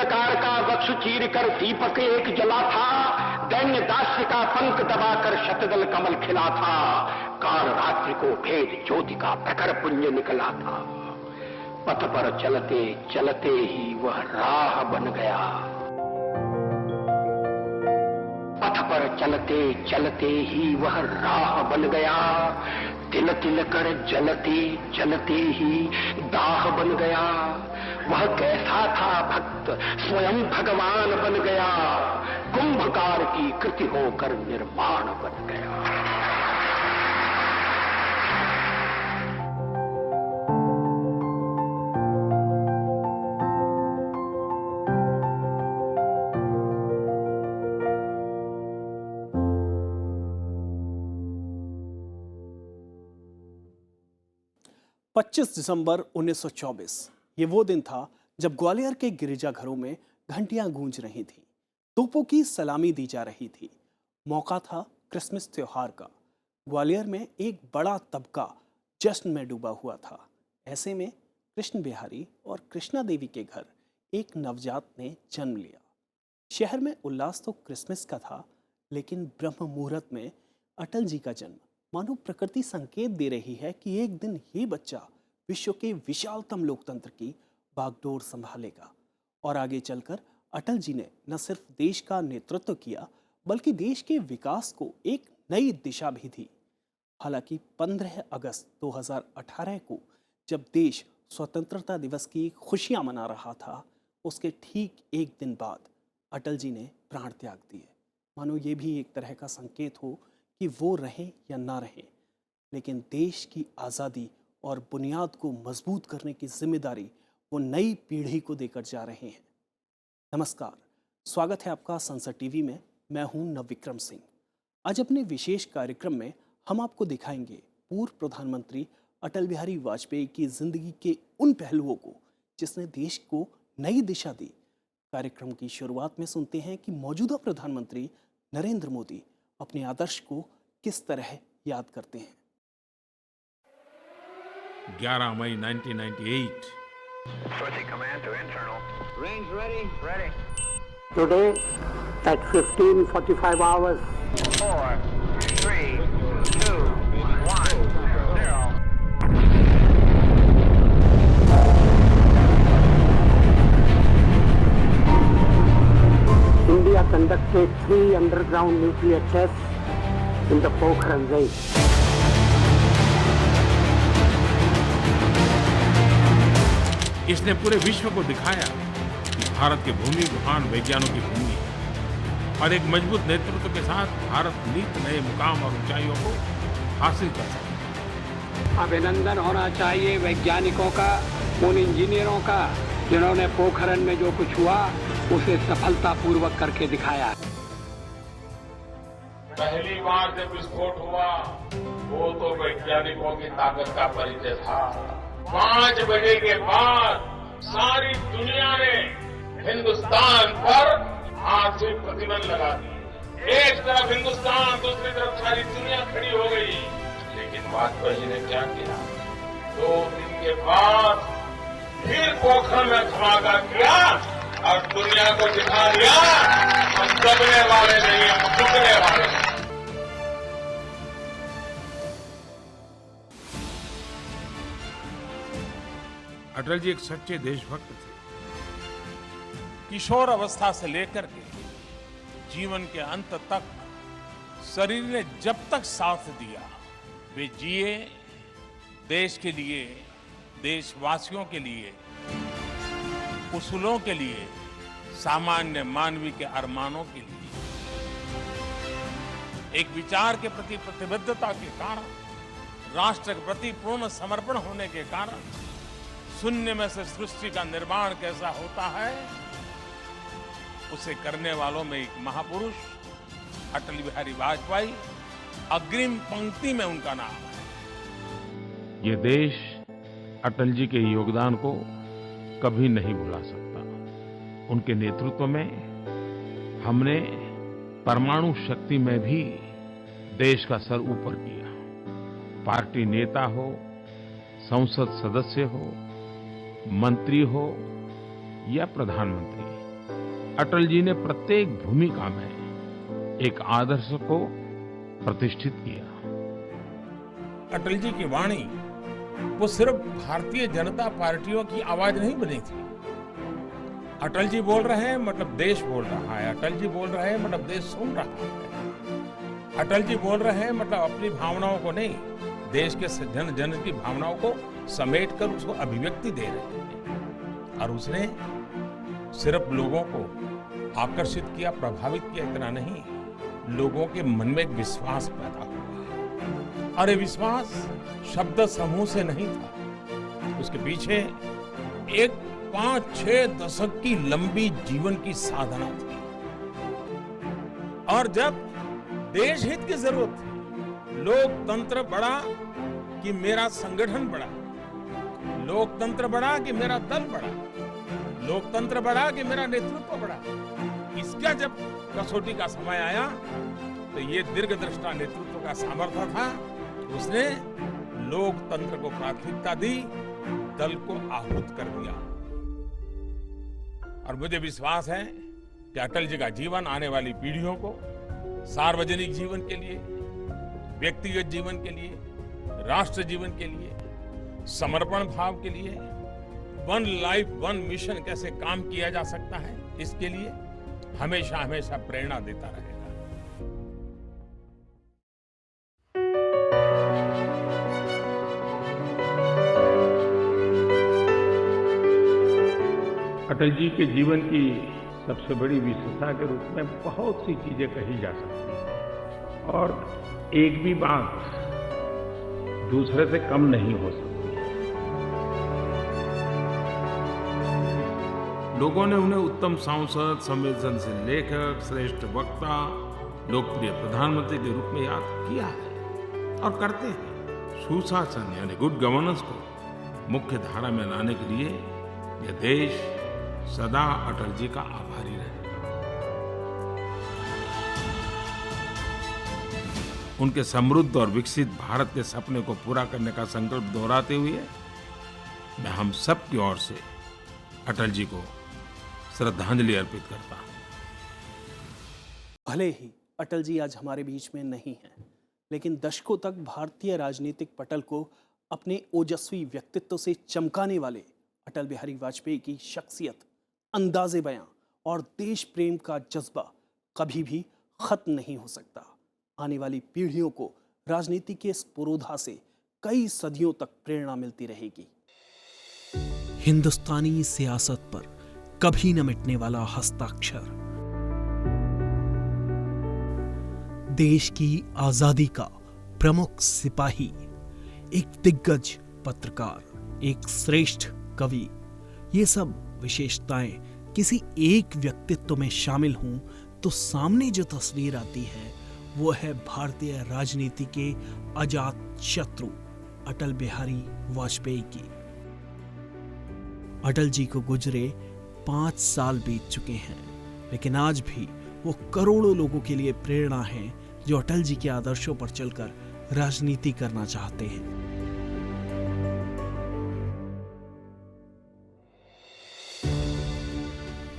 अंधकार का वक्ष चीर कर दीपक एक जला था, दैन्य दास्य का पंख दबाकर शतदल कमल खिला था, काल रात्रि को भेद ज्योति का प्रखर पुंज निकला था। पथ पर चलते चलते ही वह राह बन गया, पथ पर चलते चलते ही वह राह बन गया, तिल तिल कर जलते जलते ही दाह बन गया। वह कैसा था भक्त, स्वयं भगवान बन गया, कुंभकार की कृति होकर निर्माण बन गया। 25 दिसंबर 1924 ये वो दिन था जब ग्वालियर के गिरिजाघरों में घंटियां गूंज रही थीं, तोपों की सलामी दी जा रही थी। मौका था क्रिसमस त्योहार का। ग्वालियर में एक बड़ा तबका जश्न में डूबा हुआ था। ऐसे में कृष्ण बिहारी और कृष्णा देवी के घर एक नवजात ने जन्म लिया। शहर में उल्लास तो क्रिसमस का था, लेकिन ब्रह्म मुहूर्त में अटल जी का जन्म मानो प्रकृति संकेत दे रही है कि एक दिन ये बच्चा विश्व के विशालतम लोकतंत्र की बागडोर संभालेगा। और आगे चलकर अटल जी ने न सिर्फ देश का नेतृत्व किया, बल्कि देश के विकास को एक नई दिशा भी दी। हालांकि 15 अगस्त 2018 को जब देश स्वतंत्रता दिवस की खुशियां मना रहा था, उसके ठीक एक दिन बाद अटल जी ने प्राण त्याग दिए। मानो ये भी एक तरह का संकेत हो कि वो रहे या ना रहे, लेकिन देश की आज़ादी और बुनियाद को मजबूत करने की जिम्मेदारी वो नई पीढ़ी को देकर जा रहे हैं। नमस्कार, स्वागत है आपका संसद टीवी में। मैं हूं नवविक्रम सिंह। आज अपने विशेष कार्यक्रम में हम आपको दिखाएंगे पूर्व प्रधानमंत्री अटल बिहारी वाजपेयी की जिंदगी के उन पहलुओं को जिसने देश को नई दिशा दी। कार्यक्रम की शुरुआत में सुनते हैं कि मौजूदा प्रधानमंत्री नरेंद्र मोदी अपने आदर्श को किस तरह याद करते हैं। 11 मई 1998। Today at 15:45 hours. 4, 3, 2, 1, 0. India conducted 3 underground nuclear tests in the Pokhran Range. इसने पूरे विश्व को दिखाया कि भारत की भूमि महान वैज्ञानिकों की भूमि है और एक मजबूत नेतृत्व के साथ भारत नित नए मुकाम और ऊंचाइयों को हासिल कर सकता है। अभिनंदन होना चाहिए वैज्ञानिकों का, उन इंजीनियरों का जिन्होंने पोखरण में जो कुछ हुआ उसे सफलतापूर्वक करके दिखाया। पहली बार जब विस्फोट हुआ वो तो वैज्ञानिकों की ताकत का परिचय था। 5 बजे के बाद सारी दुनिया ने हिंदुस्तान पर आर्थिक प्रतिबंध लगा दिए। एक तरफ हिंदुस्तान, दूसरी तरफ सारी दुनिया खड़ी हो गई। लेकिन वाजपेयी जी ने क्या किया? 2 दिन के बाद फिर पोखरण में धमाका किया और दुनिया को दिखा दिया हम दबने वाले नहीं, हम झुकने वाले हैं। अटल जी एक सच्चे देशभक्त थे। किशोर अवस्था से लेकर के जीवन के अंत तक शरीर ने जब तक साथ दिया, वे जिए देश के लिए, देशवासियों के लिए, उसूलों के लिए, सामान्य मानवीय के अरमानों के लिए। एक विचार के प्रति प्रतिबद्धता के कारण, राष्ट्र के प्रति पूर्ण समर्पण होने के कारण शून्य में से सृष्टि का निर्माण कैसा होता है, उसे करने वालों में एक महापुरुष अटल बिहारी वाजपेयी अग्रिम पंक्ति में उनका नाम है। ये देश अटल जी के योगदान को कभी नहीं भुला सकता। उनके नेतृत्व में हमने परमाणु शक्ति में भी देश का सर ऊपर किया। पार्टी नेता हो, संसद सदस्य हो, मंत्री हो या प्रधानमंत्री, अटल जी ने प्रत्येक भूमिका में एक आदर्श को प्रतिष्ठित किया। अटल जी की वाणी वो सिर्फ भारतीय जनता पार्टियों की आवाज नहीं बनी थी। अटल जी बोल रहे हैं मतलब देश बोल रहा है, अटल जी बोल रहे हैं मतलब देश सुन रहा है, अटल जी बोल रहे हैं मतलब अपनी भावनाओं को नहीं, देश के जन जन की भावनाओं को समेट कर उसको अभिव्यक्ति दे रहे हैं। और उसने सिर्फ लोगों को आकर्षित किया, प्रभावित किया, इतना नहीं, लोगों के मन में एक विश्वास पैदा हुआ। और ये विश्वास शब्द समूह से नहीं था, उसके पीछे एक 5-6 दशक की लंबी जीवन की साधना थी। और जब देश हित की जरूरत थी, लोकतंत्र बढ़ा कि मेरा संगठन बढ़ा, लोकतंत्र बढ़ा कि मेरा दल बढ़ा, लोकतंत्र बढ़ा कि मेरा नेतृत्व बढ़ा। इसका जब कसौटी का समय आया तो ये दीर्घदृष्टा नेतृत्व का सामर्थ्य था। उसने लोकतंत्र को प्राथमिकता दी, दल को आहूत कर दिया। और मुझे विश्वास है कि अटल जी का जीवन आने वाली पीढ़ियों को सार्वजनिक जीवन के लिए, व्यक्तिगत जीवन के लिए, राष्ट्र जीवन के लिए, समर्पण भाव के लिए, वन लाइफ वन मिशन कैसे काम किया जा सकता है, इसके लिए हमेशा हमेशा प्रेरणा देता रहेगा। अटल जी के जीवन की सबसे बड़ी विशेषता के रूप में बहुत सी चीजें कही जा सकती हैं और एक भी बात दूसरे से कम नहीं हो सकती। लोगों ने उन्हें उत्तम सांसद, संवेदनशील लेखक, श्रेष्ठ वक्ता, लोकप्रिय प्रधानमंत्री के रूप में याद किया है और करते हैं। सुशासन यानी गुड गवर्नेंस को मुख्य धारा में लाने के लिए यह देश सदा अटल जी का आभारी रहेगा। उनके समृद्ध और विकसित भारत के सपने को पूरा करने का संकल्प दोहराते हुए मैं हम सब की ओर से अटल जी को श्रद्धांजलि अर्पित करता हूं। भले ही अटल जी आज हमारे बीच में नहीं हैं, लेकिन दशकों तक भारतीय राजनीतिक पटल को अपने ओजस्वी व्यक्तित्व से चमकाने वाले अटल बिहारी वाजपेयी की शख्सियत, अंदाज़े बयां और देश प्रेम का जज्बा कभी भी खत्म नहीं हो सकता। आने वाली पीढ़ियों को राजनीति के इस पुरोधा से कई सदियों तक प्रेरणा मिलती रहेगी। हिंदुस्तानी सियासत पर कभी न मिटने वाला हस्ताक्षर, देश की आजादी का प्रमुख सिपाही, एक दिग्गज पत्रकार, एक श्रेष्ठ कवि, ये सब विशेषताएं किसी एक व्यक्तित्व में शामिल हों तो सामने जो तस्वीर आती है वो है भारतीय राजनीति के अजात शत्रु अटल बिहारी वाजपेयी की। अटल जी को गुजरे 5 साल बीत चुके हैं, लेकिन आज भी वो करोड़ों लोगों के लिए प्रेरणा है जो अटल जी के आदर्शों पर चलकर राजनीति करना चाहते हैं।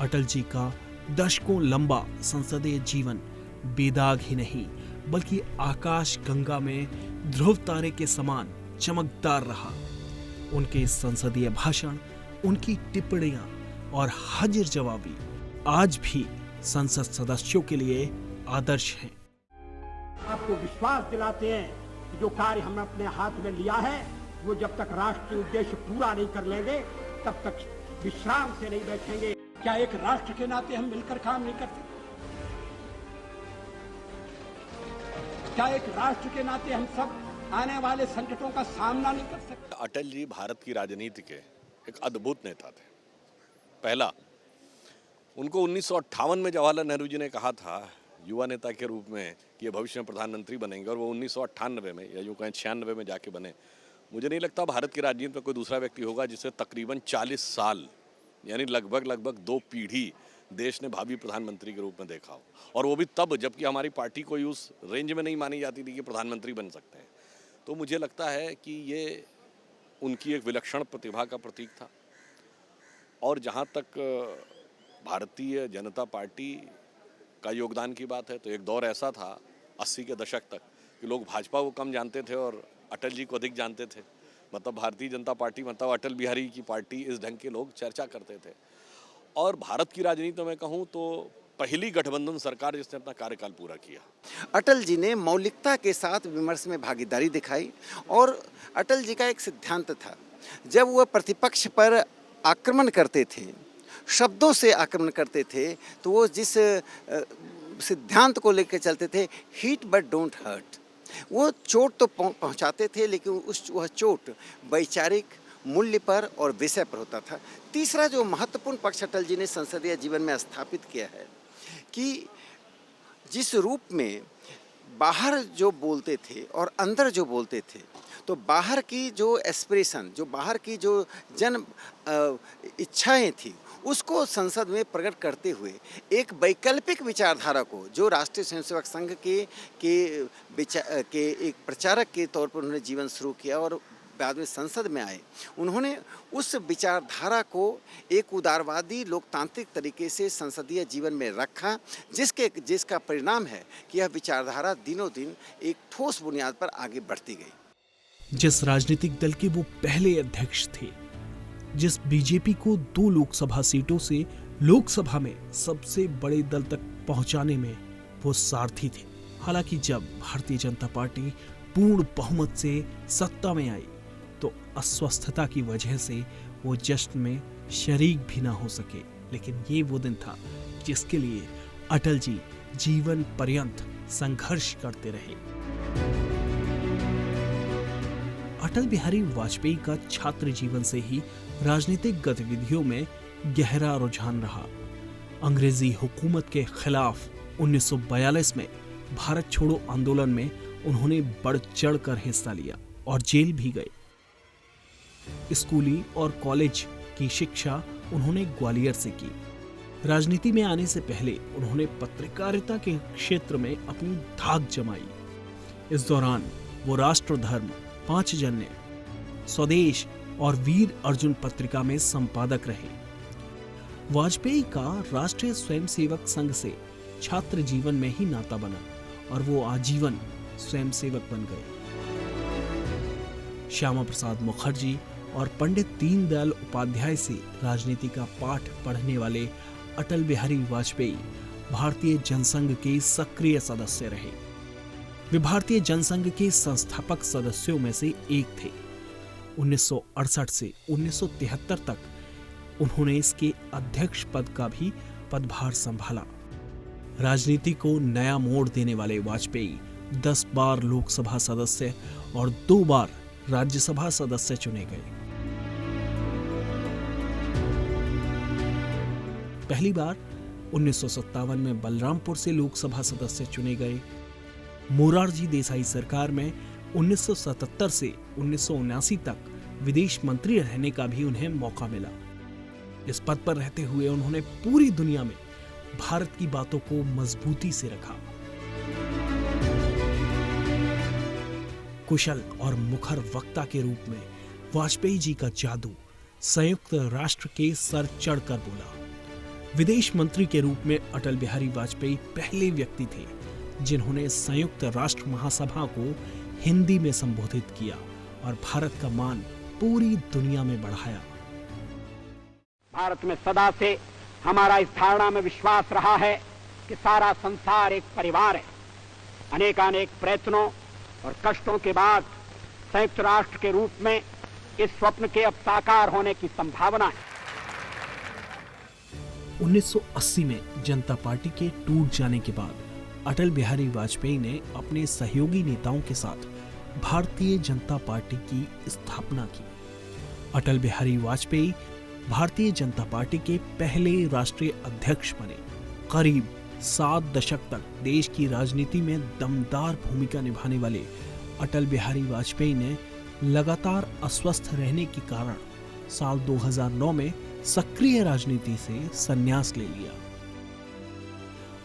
अटल जी का दशकों लंबा संसदीय जीवन बेदाग ही नहीं बल्कि आकाश गंगा में ध्रुव तारे के समान चमकदार रहा। उनके संसदीय भाषण, उनकी टिप्पणियां और हाजिर जवाबी आज भी संसद सदस्यों के लिए आदर्श हैं। आपको विश्वास दिलाते हैं कि जो कार्य हमने अपने हाथ में लिया है वो जब तक राष्ट्रीय उद्देश्य पूरा नहीं कर लेंगे तब तक विश्राम से नहीं बैठेंगे। क्या एक राष्ट्र के नाते हम मिलकर काम नहीं करते? क्या एक राष्ट्र के नाते हम सब आने वाले संकटों का सामना नहीं कर सकते? अटल जी भारत की राजनीति के एक अद्भुत नेता थे। पहला, उनको 1958 में जवाहरलाल नेहरू जी ने कहा था युवा नेता के रूप में कि ये भविष्य में प्रधानमंत्री बनेंगे, और वो 1998 में या यूँ कहें 96 में जाके बने। मुझे नहीं लगता भारत की राजनीति में कोई दूसरा व्यक्ति होगा जिसे तकरीबन 40 साल यानी लगभग 2 पीढ़ी देश ने भावी प्रधानमंत्री के रूप में देखा हो, और वो भी तब जबकि हमारी पार्टी कोई उस रेंज में नहीं मानी जाती थी कि प्रधानमंत्री बन सकते हैं। तो मुझे लगता है कि ये उनकी एक विलक्षण प्रतिभा का प्रतीक था। और जहाँ तक भारतीय जनता पार्टी का योगदान की बात है तो एक दौर ऐसा था 80 के दशक तक कि लोग भाजपा को कम जानते थे और अटल जी को अधिक जानते थे। मतलब भारतीय जनता पार्टी मतलब अटल बिहारी की पार्टी, इस ढंग के लोग चर्चा करते थे। और भारत की राजनीति में कहूँ तो पहली गठबंधन सरकार जिसने अपना कार्यकाल पूरा किया। अटल जी ने मौलिकता के साथ विमर्श में भागीदारी दिखाई और अटल जी का एक सिद्धांत था, जब वह प्रतिपक्ष पर आक्रमण करते थे, शब्दों से आक्रमण करते थे, तो वो जिस सिद्धांत को लेकर चलते थे, हीट बट डोंट हर्ट, वो चोट तो पहुंचाते थे लेकिन वह चोट वैचारिक मूल्य पर और विषय पर होता था। तीसरा जो महत्वपूर्ण पक्ष अटल जी ने संसदीय जीवन में स्थापित किया है कि जिस रूप में बाहर जो बोलते थे और अंदर जो बोलते थे, तो बाहर की जो एस्पिरेशन, जो बाहर की जो जन इच्छाएं थी, उसको संसद में प्रकट करते हुए एक वैकल्पिक विचारधारा को, जो राष्ट्रीय स्वयंसेवक संघ के एक प्रचारक के तौर पर उन्होंने जीवन शुरू किया और बाद में संसद में आए, उन्होंने उस विचारधारा को एक उदारवादी लोकतांत्रिक तरीके से संसदीय जीवन में रखा, जिसका परिणाम है कि यह विचारधारा दिनों दिन एक ठोस बुनियाद पर आगे बढ़ती गई। जिस राजनीतिक दल के वो पहले अध्यक्ष थे, जिस बीजेपी को 2 लोकसभा सीटों से लोकसभा में सबसे बड़े दल तक पहुंचाने में वो सारथी थे। हालांकि जब भारतीय जनता पार्टी पूर्ण बहुमत से सत्ता में आई तो अस्वस्थता की वजह से वो जश्न में शरीक भी ना हो सके, लेकिन ये वो दिन था जिसके लिए अटल जी जीवन पर्यंत संघर्ष करते रहे। अटल बिहारी वाजपेयी का छात्र जीवन से ही राजनीतिक गतिविधियों में गहरा रुझान रहा। अंग्रेजी हुकूमत के खिलाफ 1942 में भारत छोड़ो आंदोलन में उन्होंने बढ़ चढ़कर हिस्सा लिया और जेल भी गए। स्कूली और कॉलेज की शिक्षा उन्होंने ग्वालियर से की। राजनीति में आने से पहले उन्होंने पत्रकारिता के क्षेत्र में अपनी धाक जमाई। इस दौरान वो राष्ट्र धर्म, 5 जन्य, स्वदेश और वीर अर्जुन पत्रिका में संपादक रहे। वाजपेयी का राष्ट्रीय स्वयंसेवक संघ से छात्र जीवन में ही नाता बना और वो आजीवन स्वयंसेवक बन गए। श्यामा प्रसाद मुखर्जी और पंडित दीनदयाल उपाध्याय से राजनीति का पाठ पढ़ने वाले अटल बिहारी वाजपेयी भारतीय जनसंघ के सक्रिय सदस्य रहे। वे भारतीय जनसंघ के संस्थापक सदस्यों में से एक थे। 1968 से 1973 तक उन्होंने इसके अध्यक्ष पद का भी पदभार संभाला। राजनीति को नया मोड़ देने वाले वाजपेयी 10 बार लोकसभा सदस्य और 2 बार राज्यसभा सदस्य चुने गए। पहली बार 1957 में बलरामपुर से लोकसभा सदस्य चुने गए। मोरारजी देसाई सरकार में 1977 से 1979 तक विदेश मंत्री रहने का भी उन्हें मौका मिला। इस पद पर रहते हुए उन्होंने पूरी दुनिया में भारत की बातों को मजबूती से रखा। कुशल और मुखर वक्ता के रूप में वाजपेयी जी का जादू संयुक्त राष्ट्र के सर चढ़कर बोला। विदेश मंत्री के रूप में अटल बिहारी वाजपेयी पहले व्यक्ति थे जिन्होंने संयुक्त राष्ट्र महासभा को हिंदी में संबोधित किया और भारत का मान पूरी दुनिया में बढ़ाया। भारत में सदा से हमारा इस धारणा में विश्वास रहा है कि सारा संसार एक परिवार है। अनेकानेक प्रयत्नों और कष्टों के बाद संयुक्त राष्ट्र के रूप में इस स्वप्न के अब साकार होने की संभावना है। 1980 में जनता पार्टी के टूट जाने के बाद अटल बिहारी वाजपेयी ने अपने सहयोगी नेताओं के साथ भारतीय जनता पार्टी की स्थापना की। अटल बिहारी वाजपेयी भारतीय जनता पार्टी के पहले राष्ट्रीय अध्यक्ष बने। करीब 7 दशक तक देश की राजनीति में दमदार भूमिका निभाने वाले अटल बिहारी वाजपेयी ने लगातार अस्वस्थ रहने के कारण साल 2009 में सक्रिय राजनीति से संन्यास ले लिया।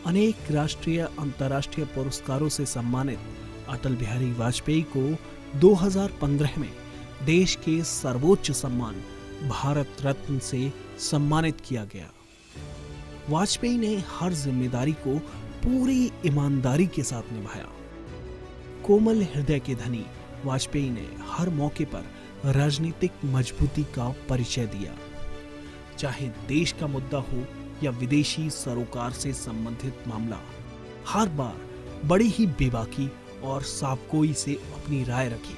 अनेक राष्ट्रीय अंतर्राष्ट्रीय पुरस्कारों से सम्मानित अटल बिहारी वाजपेयी को 2015 में देश के सर्वोच्च सम्मान भारत रत्न से सम्मानित किया गया। वाजपेयी ने हर जिम्मेदारी को पूरी ईमानदारी के साथ निभाया। कोमल हृदय के धनी वाजपेयी ने हर मौके पर राजनीतिक मजबूती का परिचय दिया। चाहे देश का मुद्दा हो या विदेशी सरोकार से संबंधित मामला, हर बार बड़ी ही बेबाकी और साफगोई से अपनी राय रखी।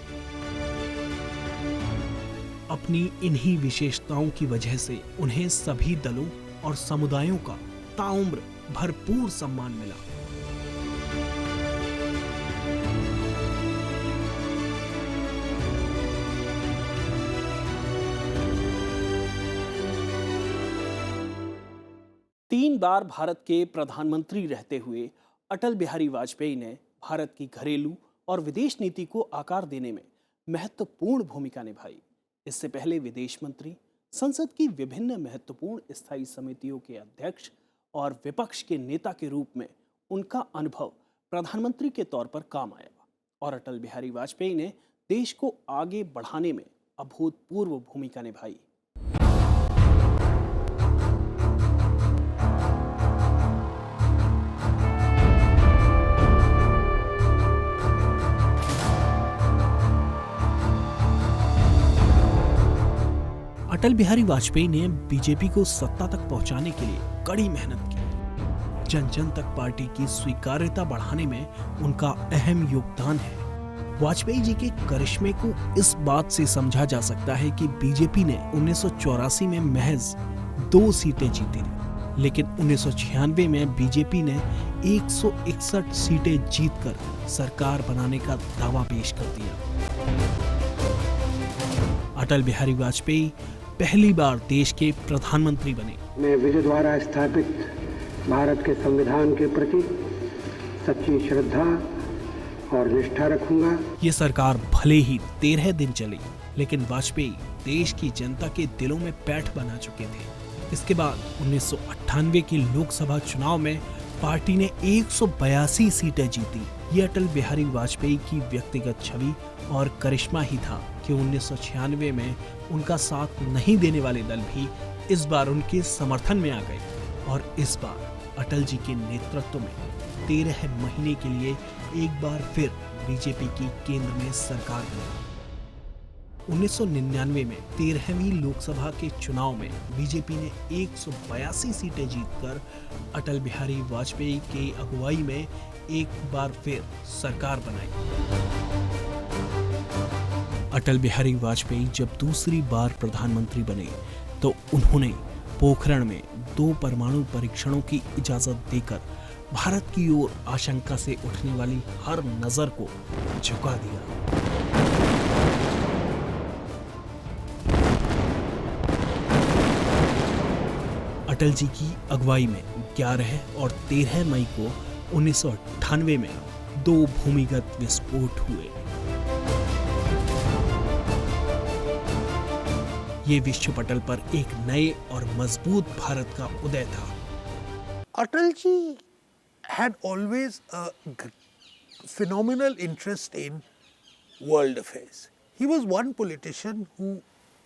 अपनी इन्हीं विशेषताओं की वजह से उन्हें सभी दलों और समुदायों का ताउम्र भरपूर सम्मान मिला। तीन बार भारत के प्रधानमंत्री रहते हुए अटल बिहारी वाजपेयी ने भारत की घरेलू और विदेश नीति को आकार देने में महत्वपूर्ण भूमिका निभाई। इससे पहले विदेश मंत्री, संसद की विभिन्न महत्वपूर्ण स्थायी समितियों के अध्यक्ष और विपक्ष के नेता के रूप में उनका अनुभव प्रधानमंत्री के तौर पर काम आया और अटल बिहारी वाजपेयी ने देश को आगे बढ़ाने में अभूतपूर्व भूमिका निभाई। अटल बिहारी वाजपेयी ने बीजेपी को सत्ता तक पहुंचाने के लिए कड़ी मेहनत की। जन जन तक पार्टी की स्वीकार्यता बढ़ाने में उनका अहम योगदान है। वाजपेयी जी के करिश्मे को इस बात से समझा जा सकता है कि बीजेपी ने 1984 में महज 2 सीटें जीती, लेकिन 1996 में बीजेपी ने 161 सीटें जीतकर सरकार बनाने का दावा पेश कर दिया। अटल बिहारी वाजपेयी पहली बार देश के प्रधानमंत्री बने। मैं विजय द्वारा स्थापित भारत के संविधान के प्रति सच्ची श्रद्धा और निष्ठा रखूंगा। ये सरकार भले ही 13 दिन चली, लेकिन वाजपेयी देश की जनता के दिलों में पैठ बना चुके थे। इसके बाद 1998 के लोकसभा चुनाव में पार्टी ने 182 सीटें जीती। ये अटल बिहारी वाजपेयी की व्यक्तिगत छवि और करिश्मा ही था कि 1996 में उनका साथ नहीं देने वाले दल भी इस बार उनके समर्थन में आ गए और इस बार अटल जी के नेतृत्व में 13 महीने के लिए एक बार फिर बीजेपी की केंद्र में सरकार बनी। 1999 में 13वीं लोकसभा के चुनाव में बीजेपी ने 182 सीटें जीतकर अटल बिहारी वाजपेयी के अगुवाई में एक बार फिर सरकार बनाई। अटल बिहारी वाजपेयी जब दूसरी बार प्रधानमंत्री बने तो उन्होंने पोखरण में 2 परमाणु परीक्षणों की इजाजत देकर भारत की ओर आशंका से उठने वाली हर नजर को झुका दिया। अटल जी की अगुवाई में 11 और 13 मई को 1998 में 2 भूमिगत विस्फोट हुए। ये विश्व पटल पर एक नए और मजबूत भारत का उदय था। Atal ji had always a phenomenal interest in world affairs. He was one politician who,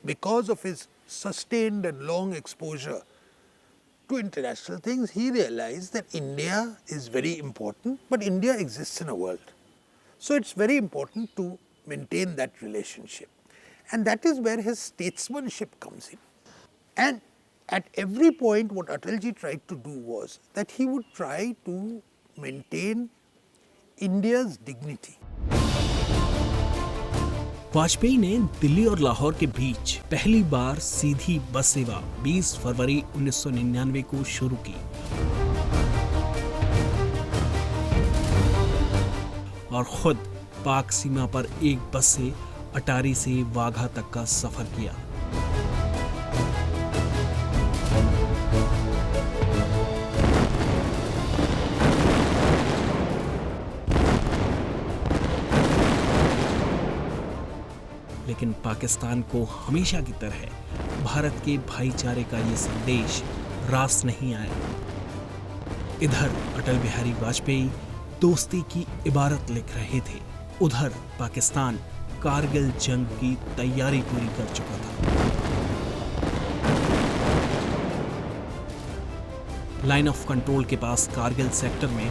because of his sustained and long exposure to international things, he realized that India is very important, but India exists in a world. So it's very important to maintain that relationship. And that is where his statesmanship comes in. And at every point what Atal ji tried to do was that he would try to maintain India's dignity. Vajpayee ने दिल्ली और लाहौर के बीच पहली बार सीधी बस सेवा 20 फरवरी 1999 को शुरू की और खुद पाक सीमा पर एक बस से अटारी से वाघा तक का सफर किया। लेकिन पाकिस्तान को हमेशा की तरह भारत के भाईचारे का ये संदेश रास नहीं आया। इधर अटल बिहारी वाजपेयी दोस्ती की इबारत लिख रहे थे, उधर पाकिस्तान कारगिल जंग की तैयारी पूरी कर चुका था। लाइन ऑफ कंट्रोल के पास कारगिल सेक्टर में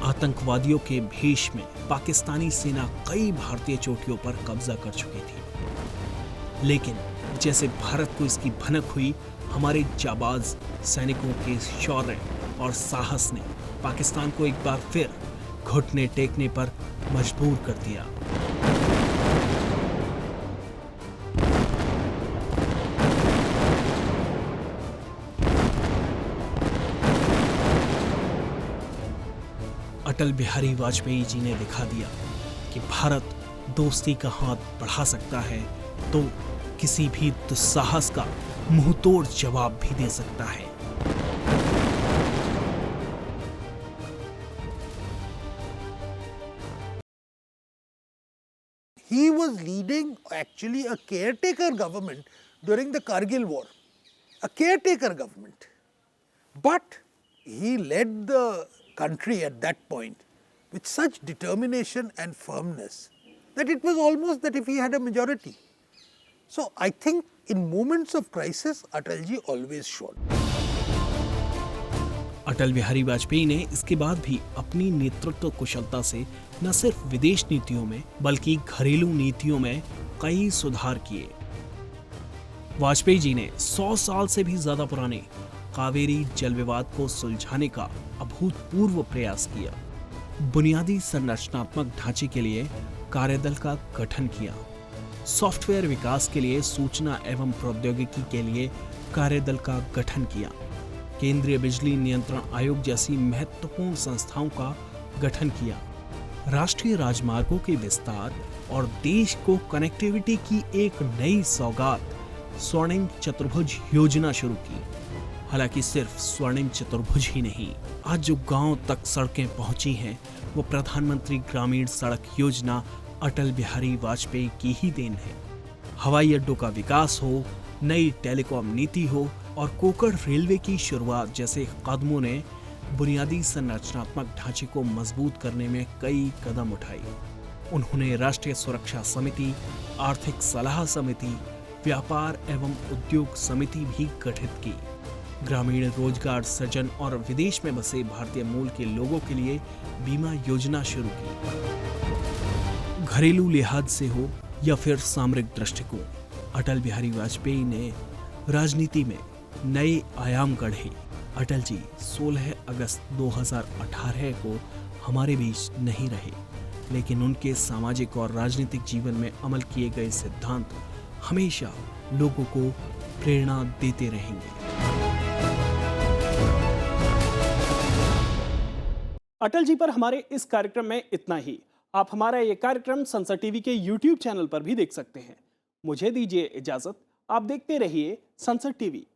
आतंकवादियों के भेष में पाकिस्तानी सेना कई भारतीय चोटियों पर कब्जा कर चुकी थी। लेकिन जैसे भारत को इसकी भनक हुई, हमारे जाबाज सैनिकों के शौर्य और साहस ने पाकिस्तान को एक बार फिर घुटने टेकने पर मजबूर कर दिया। अटल बिहारी वाजपेयी जी ने दिखा दिया कि भारत दोस्ती का हाथ बढ़ा सकता है तो किसी भी दुस्साहस का मुंहतोड़ जवाब भी दे सकता है। He was leading actually a caretaker government during the Kargil war, a caretaker government. But he led the country at that point with such determination and firmness that it was almost that if he had a majority. So I think in moments of crisis, Atalji always showed. Atal Bihari Vajpayee ने इसके बाद भी अपनी नेतृत्व कुशलता से न सिर्फ विदेश नीतियों में बल्कि घरेलू नीतियों में कई सुधार किए। वाजपेयी जी ने 100 साल से भी ज्यादा पुराने कावेरी जल विवाद को सुलझाने का अभूतपूर्व प्रयास किया। बुनियादी संरचनात्मक ढांचे के लिए कार्यदल का गठन किया। सॉफ्टवेयर विकास के लिए सूचना एवं प्रौद्योगिकी के लिए कार्यदल का गठन किया। केंद्रीय बिजली नियंत्रण आयोग जैसी महत्वपूर्ण संस्थाओं का गठन किया। राष्ट्रीय राजमार्गों के विस्तार और देश को कनेक्टिविटी की एक नई सौगात स्वर्णिम चतुर्भुज योजना शुरू की। हालांकि सिर्फ स्वर्णिम चतुर्भुज ही नहीं, आज जो गांव तक सड़कें पहुंची हैं वो प्रधानमंत्री ग्रामीण सड़क योजना अटल बिहारी वाजपेयी की ही देन है। हवाई अड्डों का विकास हो, नई टेलीकॉम नीति हो और कोकड़ रेलवे की शुरुआत जैसे कदमों ने बुनियादी संरचनात्मक ढांचे को मजबूत करने में कई कदम उठाए। उन्होंने राष्ट्रीय सुरक्षा समिति, आर्थिक सलाह समिति, व्यापार एवं उद्योग समिति भी गठित की। ग्रामीण रोजगार सृजन और विदेश में बसे भारतीय मूल के लोगों के लिए बीमा योजना शुरू की। घरेलू लिहाज से हो या फिर सामरिक दृष्टिकोण, अटल बिहारी वाजपेयी ने राजनीति में नए आयाम गढ़े। अटल जी 16 अगस्त 2018 को हमारे बीच नहीं रहे, लेकिन उनके सामाजिक और राजनीतिक जीवन में अमल किए गए सिद्धांत हमेशा लोगों को प्रेरणा देते रहेंगे। अटल जी पर हमारे इस कार्यक्रम में इतना ही। आप हमारा ये कार्यक्रम संसद टीवी के YouTube चैनल पर भी देख सकते हैं। मुझे दीजिए इजाजत, आप देखते रहिए संसद टीवी।